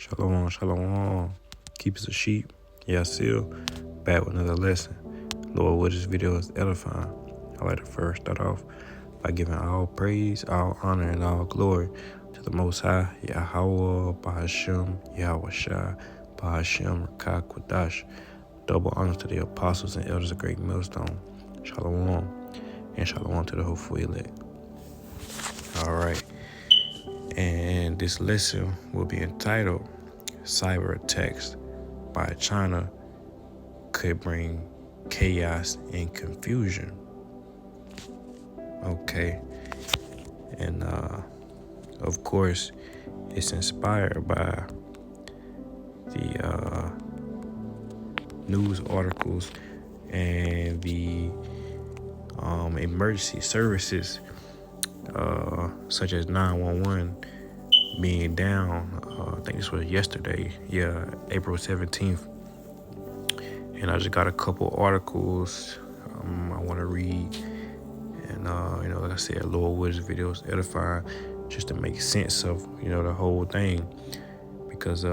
Shalom, shalom. Keepers of sheep. Yasil. Back with another lesson. Lord, what this video is edifying. I like to first start off by giving all praise, all honor, and all glory to the Most High, Yahweh, Bahashem, Yahweh Shai, Bahashem, Rakah, Quadash. Double honor to the apostles and elders of Great Millstone. Shalom. And shalom to the hopeful elect. All right. And this lesson will be entitled Cyberattacks by China could bring chaos and confusion. Okay. And of course, it's inspired by the news articles and the emergency services such as 911 being down. I think this was yesterday, April 17th. And I just got a couple articles I want to read. And, like I said, Lord Woods videos edifying just to make sense of, the whole thing. Because,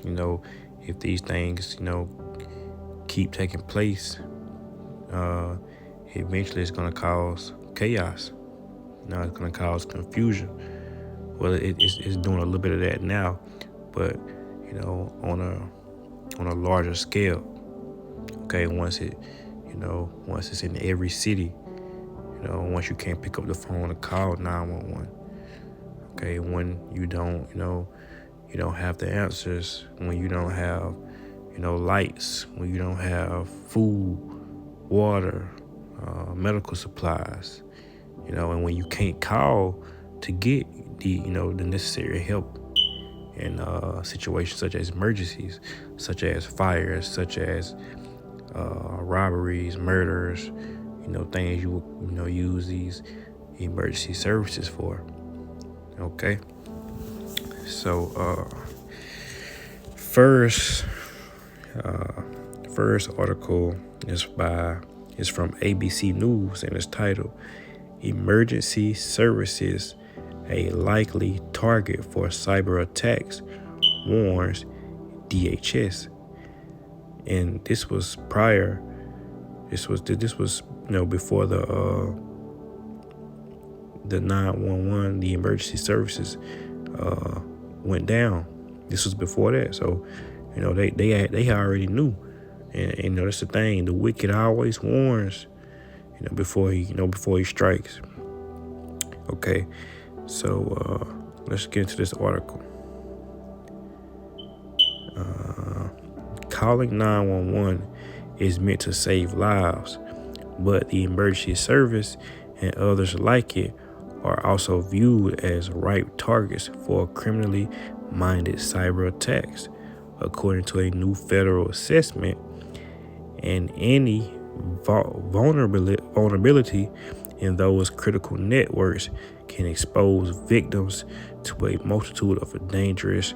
if these things, keep taking place, eventually it's going to cause chaos. It's going to cause confusion. Well, it's doing a little bit of that now, but on a larger scale. Okay, once it's in every city, once you can't pick up the phone and call 911. Okay, when you don't have the answers, when you don't have lights, when you don't have food, water, medical supplies, and when you can't call to get the necessary help in situations such as emergencies, such as fires, such as robberies, murders, things you would use these emergency services for. Okay, so first article is from ABC News, and it's titled "Emergency Services a Likely Target for Cyber Attacks," warns DHS. And this was prior. This was before the 911, the emergency services went down. This was before that, so they already knew. And that's the thing. The wicked always warns, before he strikes. Okay, so let's get into this article. Calling 911 is meant to save lives, but the emergency service and others like it are also viewed as ripe targets for criminally minded cyber attacks, according to a new federal assessment. And any vulnerability in those critical networks can expose victims to a multitude of dangerous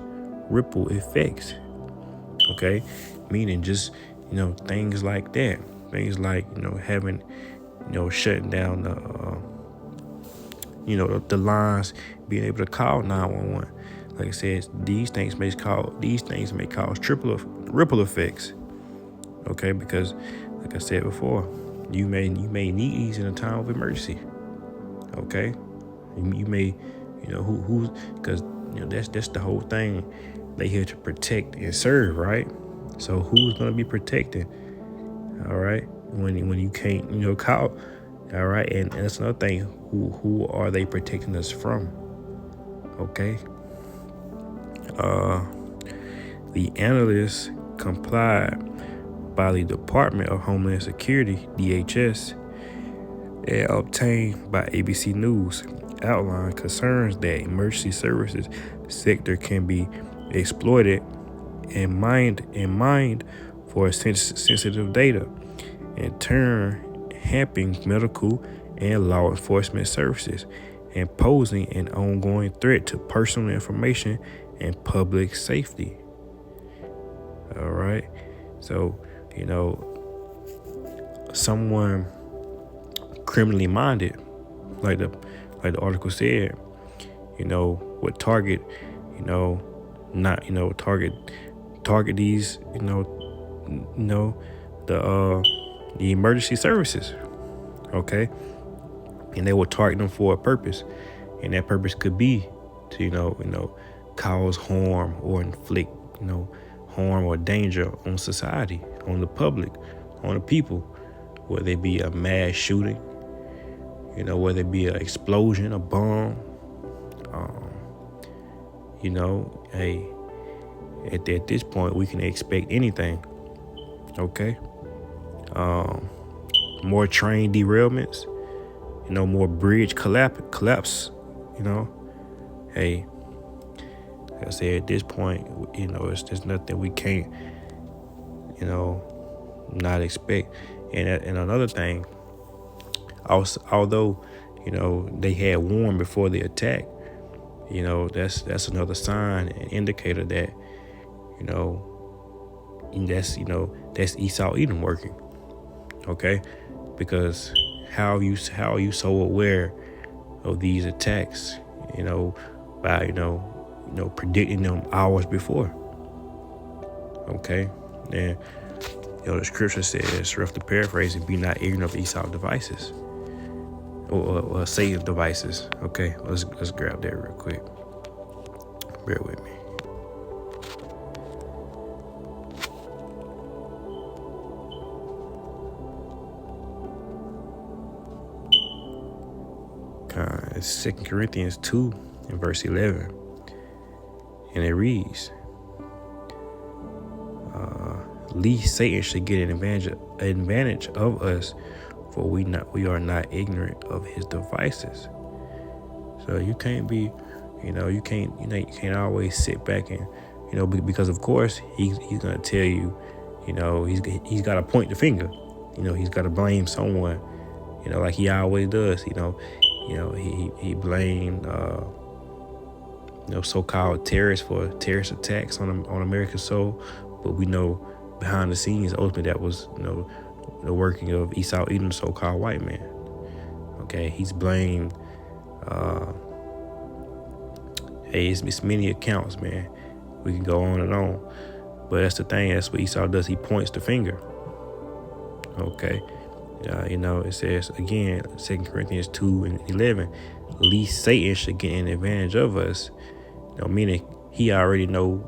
ripple effects. Okay, meaning just things like that, things like having shutting down the lines, being able to call 911. Like I said, these things may cause ripple effects. Okay, because like I said before, you may need these in a time of emergency. Okay, you may because that's the whole thing. They here to protect and serve, right? So who's gonna be protecting? All right, when you can't call. All right, and that's another thing. Who are they protecting us from? Okay. The analysts complied by the Department of Homeland Security, DHS, and obtained by ABC News outline concerns that emergency services sector can be exploited and mined for sensitive data, in turn hampering medical and law enforcement services and posing an ongoing threat to personal information and public safety. All right, so someone criminally minded, like the article said, would target not target these, the emergency services. Okay, and they will target them for a purpose, and that purpose could be to cause harm or inflict harm or danger on society, on the public, on the people, whether it be a mass shooting, whether it be an explosion, a bomb. Hey, at this point we can expect anything. Okay. More train derailments, more bridge collapse. Hey, like I said, at this point, there's nothing we can't, not expect. And another thing, although, they had warned before the attack, that's another sign and indicator that, that's Esau Edom working. Okay, because how are you so aware of these attacks? By predicting them hours before. Okay, and the scripture says, rough to paraphrase, and be not ignorant of Esau's devices or Satan's devices. Okay, let's grab that real quick. Bear with me. It's 2 Corinthians 2 and verse 11, and it reads, "Lest Satan should get an advantage of us, for we are not ignorant of his devices." So you can't be, you can't always sit back and, because of course he's gonna tell you, he's got to point the finger, he's got to blame someone, like he always does, he blamed so-called terrorists for terrorist attacks on America's soul, but we know behind the scenes ultimately that was the working of Esau Edom, so-called white man. Okay, he's blamed. Hey, it's many accounts, man. We can go on and on, but that's the thing. That's what Esau does. He points the finger. Okay. It says again, 2 Corinthians 2 and 11, lest Satan should get an advantage of us. Meaning he already know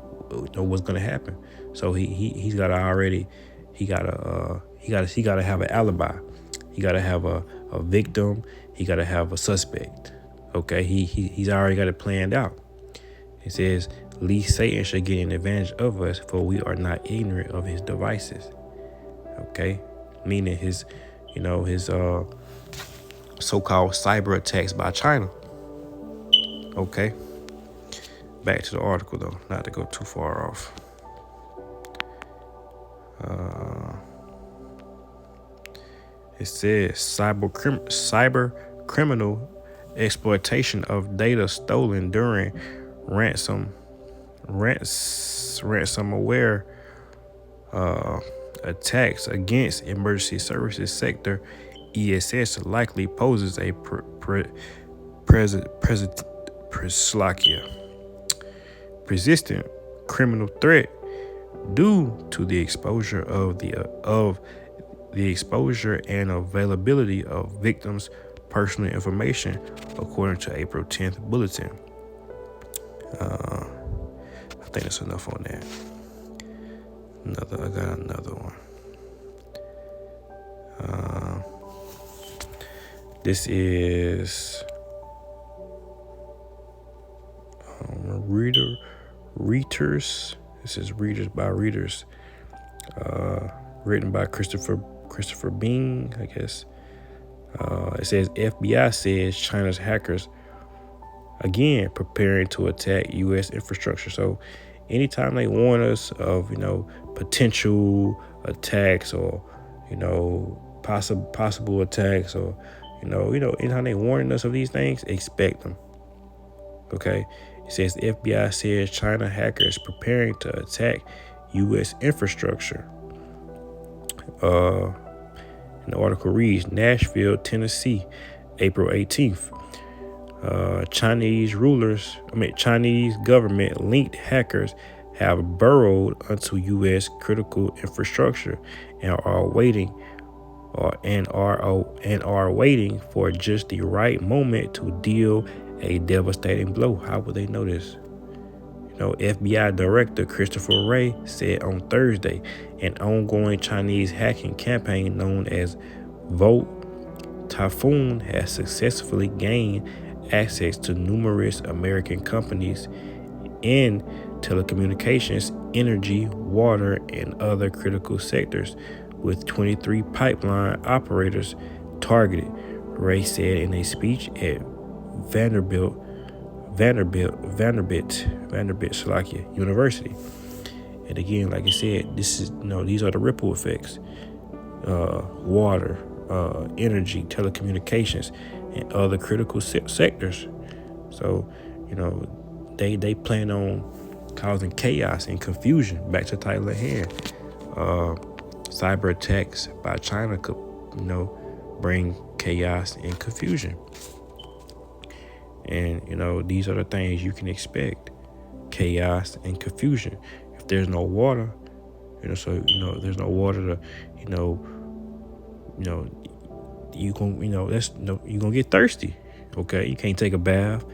what's gonna happen. So he's gotta already, he gotta have an alibi. He gotta have a victim. He gotta have a suspect. Okay, he's already got it planned out. It says, lest Satan should get an advantage of us, for we are not ignorant of his devices. Okay, meaning his so-called cyber attacks by China. Okay, back to the article though, not to go too far off. It says cyber criminal exploitation of data stolen during ransomware attacks against emergency services sector ESS likely poses a persistent criminal threat due to the exposure of the exposure and availability of victims' personal information, according to April 10th bulletin. I think that's enough on that. I got another one. This is Readers. This is Readers by Readers. Written by Christopher Bean, I guess. It says FBI says China's hackers again preparing to attack U.S. infrastructure. So anytime they warn us of potential attacks or possible attacks or anytime they warning us of these things, expect them. Okay, it says the FBI says China hackers preparing to attack U.S. infrastructure. And the article reads, Nashville, Tennessee, April 18th. Chinese government linked hackers have burrowed into U.S. critical infrastructure and are waiting for just the right moment to deal a devastating blow. How would they know this? FBI Director Christopher Wray said on Thursday an ongoing Chinese hacking campaign known as Vote Typhoon has successfully gained access to numerous American companies in telecommunications, energy, water, and other critical sectors, with 23 pipeline operators targeted, Ray said in a speech at Vanderbilt University. And again, like I said, these are the ripple effects: water, energy, telecommunications, and other critical sectors. So, they plan on causing chaos and confusion. Back to the title at hand. Cyber attacks by China could, bring chaos and confusion. And, these are the things you can expect: chaos and confusion. If there's no water, there's no water to, you're gonna get thirsty. Okay, you can't take a bath,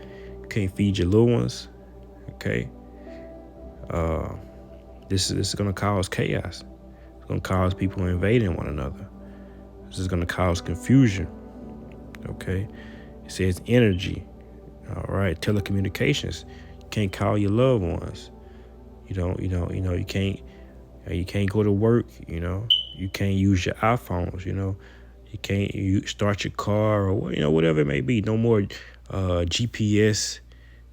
you can't feed your little ones. Okay, this is gonna cause chaos. It's gonna cause people invading one another. This is gonna cause confusion. Okay, it says energy. All right, telecommunications. You can't call your loved ones. You can't go to work. You can't use your iPhones. You can't start your car, or whatever it may be. No more GPS.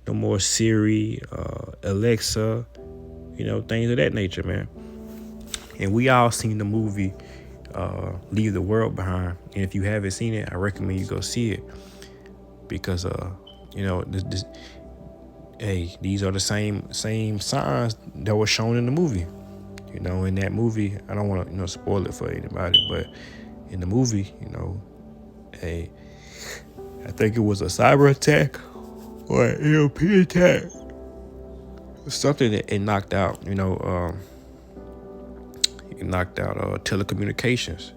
No more Siri, Alexa. Things of that nature, man. And we all seen the movie Leave the World Behind. And if you haven't seen it, I recommend you go see it, because these are the same signs that were shown in the movie. In that movie, I don't want to spoil it for anybody, but in the movie, I think it was a cyber attack or an ELP attack, something that it knocked out. It knocked out telecommunications.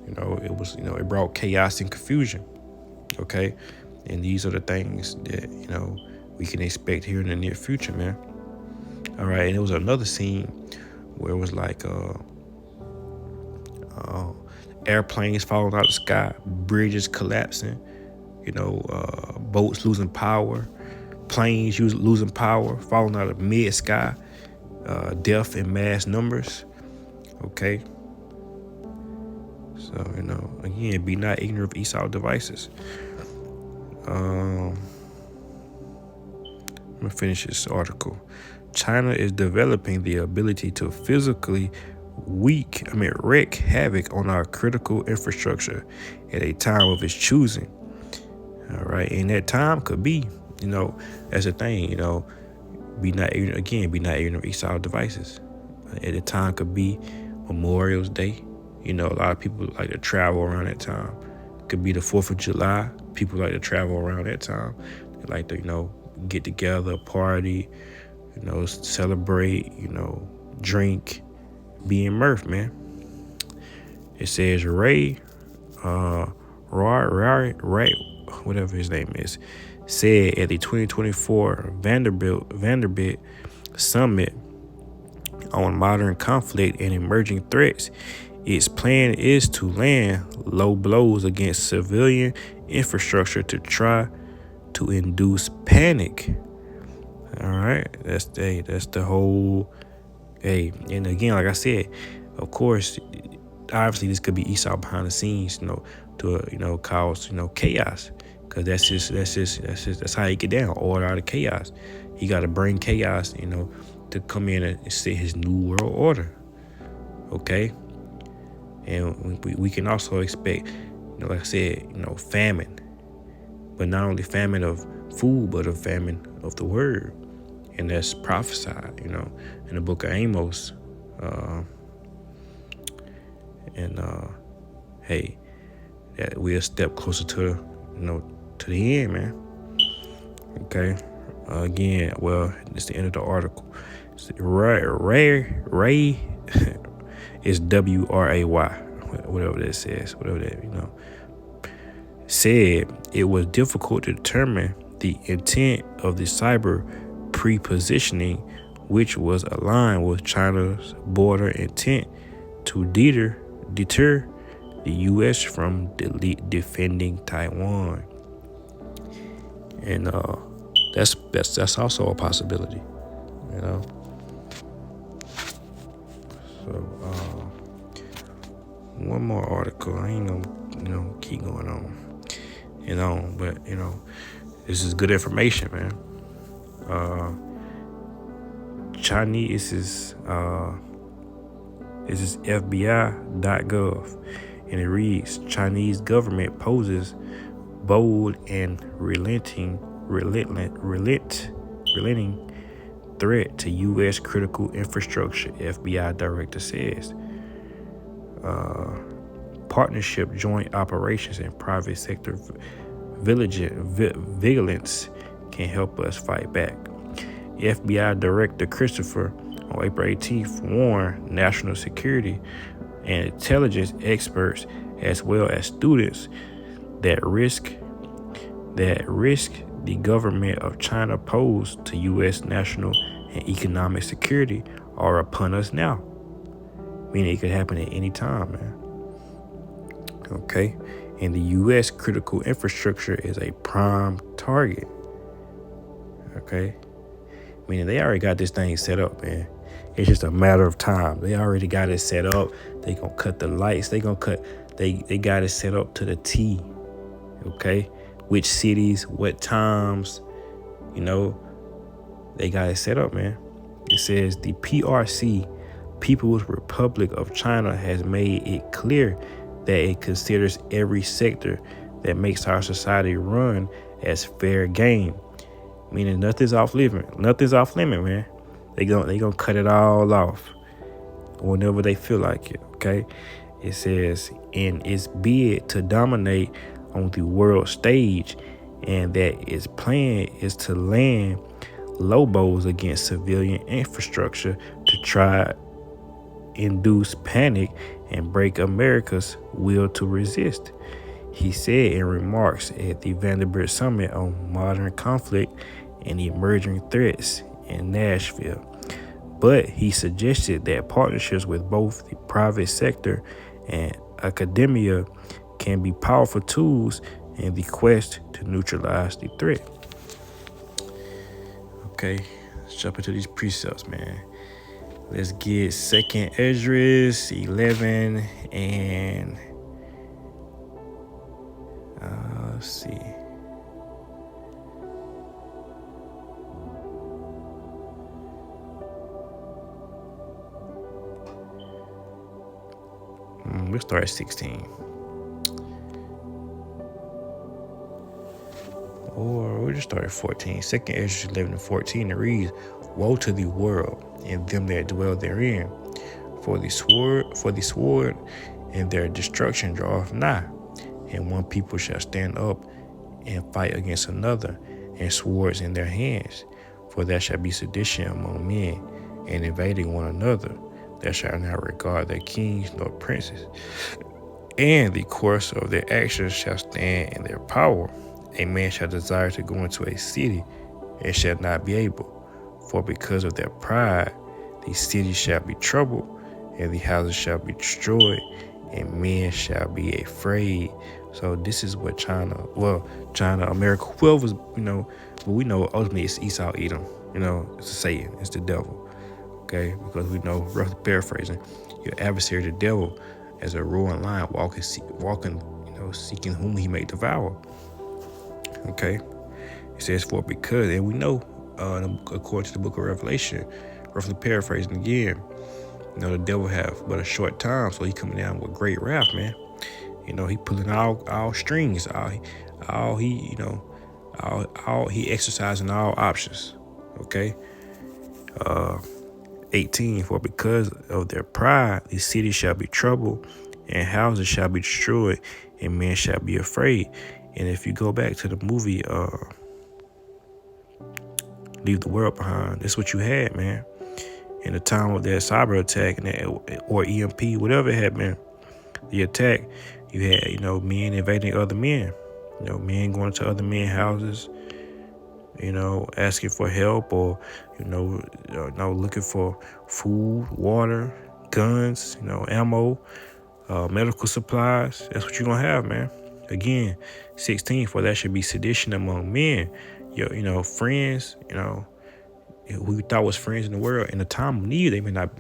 It brought chaos and confusion. Okay, and these are the things that we can expect here in the near future, man. All right, and there was another scene where it was like airplanes falling out of the sky, bridges collapsing, boats losing power, planes losing power, falling out of mid-sky, death in mass numbers. Okay. So, again, be not ignorant of Esau devices. I'm going to finish this article. China is developing the ability to physically wreak havoc on our critical infrastructure at a time of its choosing. All right. And that time could be, that's the thing, be not ignorant of Esau devices. At the time could be Memorial's Day. A lot of people like to travel around that time. It could be the 4th of July. People like to travel around that time. They like to, get together, party, celebrate, drink, be in mirth, man. It says Ray, whatever his name is, said at the 2024 Vanderbilt Summit on Modern Conflict and Emerging Threats, its plan is to land low blows against civilian infrastructure to try to induce panic. All right, that's the whole. And again, like I said, of course, obviously this could be Esau behind the scenes, to cause chaos, because that's how he get down, order out of chaos. He got to bring chaos, to come in and set his new world order. Okay, and we can also expect, like I said, famine, but not only famine of food, but a famine of the word. And that's prophesied, in the book of Amos. That we're a step closer to, to the end, man. Okay. Again, well, it's the end of the article. Ray is WRAY, whatever that says, whatever that, said it was difficult to determine the intent of the cyber pre-positioning, which was aligned with China's border intent to deter the U.S. from defending Taiwan. And that's also a possibility, you know. So one more article. I ain't gonna keep going on but this is good information, man. Chinese is FBI.gov, and it reads: Chinese government poses bold and relenting threat to U.S. critical infrastructure, FBI director says. Partnership, joint operations, and private sector vigilance can help us fight back. FBI Director Christopher on April 18th warned national security and intelligence experts as well as students that risk the government of China pose to U.S. national and economic security are upon us now. Meaning it could happen at any time, man. Okay? And the U.S. critical infrastructure is a prime target. Okay? Meaning they already got this thing set up, man. It's just a matter of time. They already got it set up. They gonna cut the lights. They got it set up to the T. Okay? Which cities, what times, they got it set up, man. It says the PRC, People's Republic of China, has made it clear that it considers every sector that makes our society run as fair game. Meaning nothing's off limit. Nothing's off limit, man. They gonna cut it all off whenever they feel like it. Okay. It says in its bid to dominate on the world stage, and that its plan is to land lobos against civilian infrastructure to try induce panic and break America's will to resist, he said in remarks at the Vanderbilt Summit on Modern Conflict and Emerging Threats in Nashville. But he suggested that partnerships with both the private sector and academia can be powerful tools in the quest to neutralize the threat. Okay, let's jump into these precepts, man. Let's get 2nd Esdras 11 and let's see. We'll start at 16. Or we'll just start at 14. 2nd Esdras 11 and 14. It reads, "Woe to the world and them that dwell therein, for the sword and their destruction draweth nigh, and one people shall stand up and fight against another, and swords in their hands. For there shall be sedition among men, and invading one another. There shall not regard their kings nor princes, and the course of their actions shall stand in their power. A man shall desire to go into a city, and shall not be able. For because of their pride, the city shall be troubled, and the houses shall be destroyed, and men shall be afraid." So this is what China, America, whoever's, but we know ultimately it's Esau, Edom. It's Satan, it's the devil. Okay, because we know, roughly paraphrasing, your adversary, the devil, as a roaring lion, walking, seeking whom he may devour. Okay, it says for because, and we know, according to the book of Revelation, roughly paraphrasing again, the devil have but a short time, so he coming down with great wrath, man. He pulling all strings, he exercising all options. Okay. 18, for because of their pride, the city shall be troubled, and houses shall be destroyed, and men shall be afraid. And if you go back to the movie, leave the world behind. That's what you had, man. In the time of that cyber attack and that, or EMP, whatever it had been, the attack, you had, men invading other men. Men going to other men's houses, asking for help, or, looking for food, water, guns, ammo, medical supplies. That's what you're going to have, man. Again, 16, for that should be sedition among men. Friends, who you thought was friends in the world, in the time of need, they may not,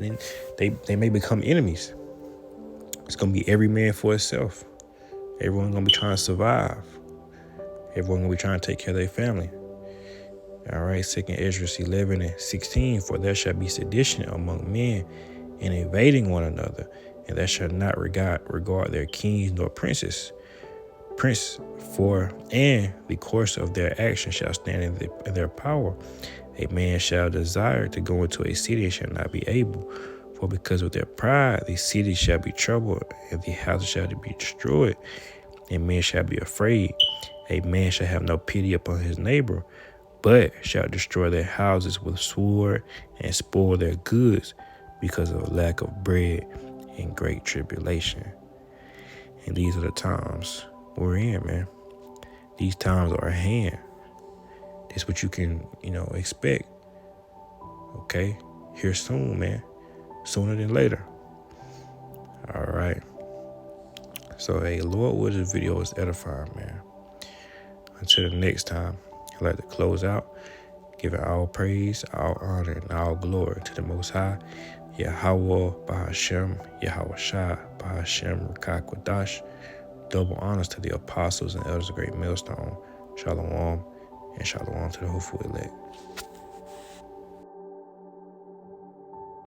they may become enemies. It's going to be every man for itself. Everyone's going to be trying to survive. Everyone's going to be trying to take care of their family. All right, 2nd Ezra 11 and 16, for there shall be sedition among men and invading one another, and there shall not regard their kings nor princes. For and the course of their action shall stand in their power. A man shall desire to go into a city and shall not be able. For because of their pride, the city shall be troubled, and the houses shall be destroyed, and men shall be afraid. A man shall have no pity upon his neighbor, but shall destroy their houses with sword and spoil their goods because of lack of bread and great tribulation. And these are the times we're in, man. These times are at hand. That's what you can, expect. Okay? Here soon, man. Sooner than later. All right. So, hey, Lord, what this video is edifying, man. Until the next time, I'd like to close out, giving all praise, all honor, and all glory to the Most High, Yahweh Bahashem, Yahweh Shai Bahashem Rakakwadash. Double honors to the apostles and elders of Great Millstone. Shalom and shalom to the hopeful elect.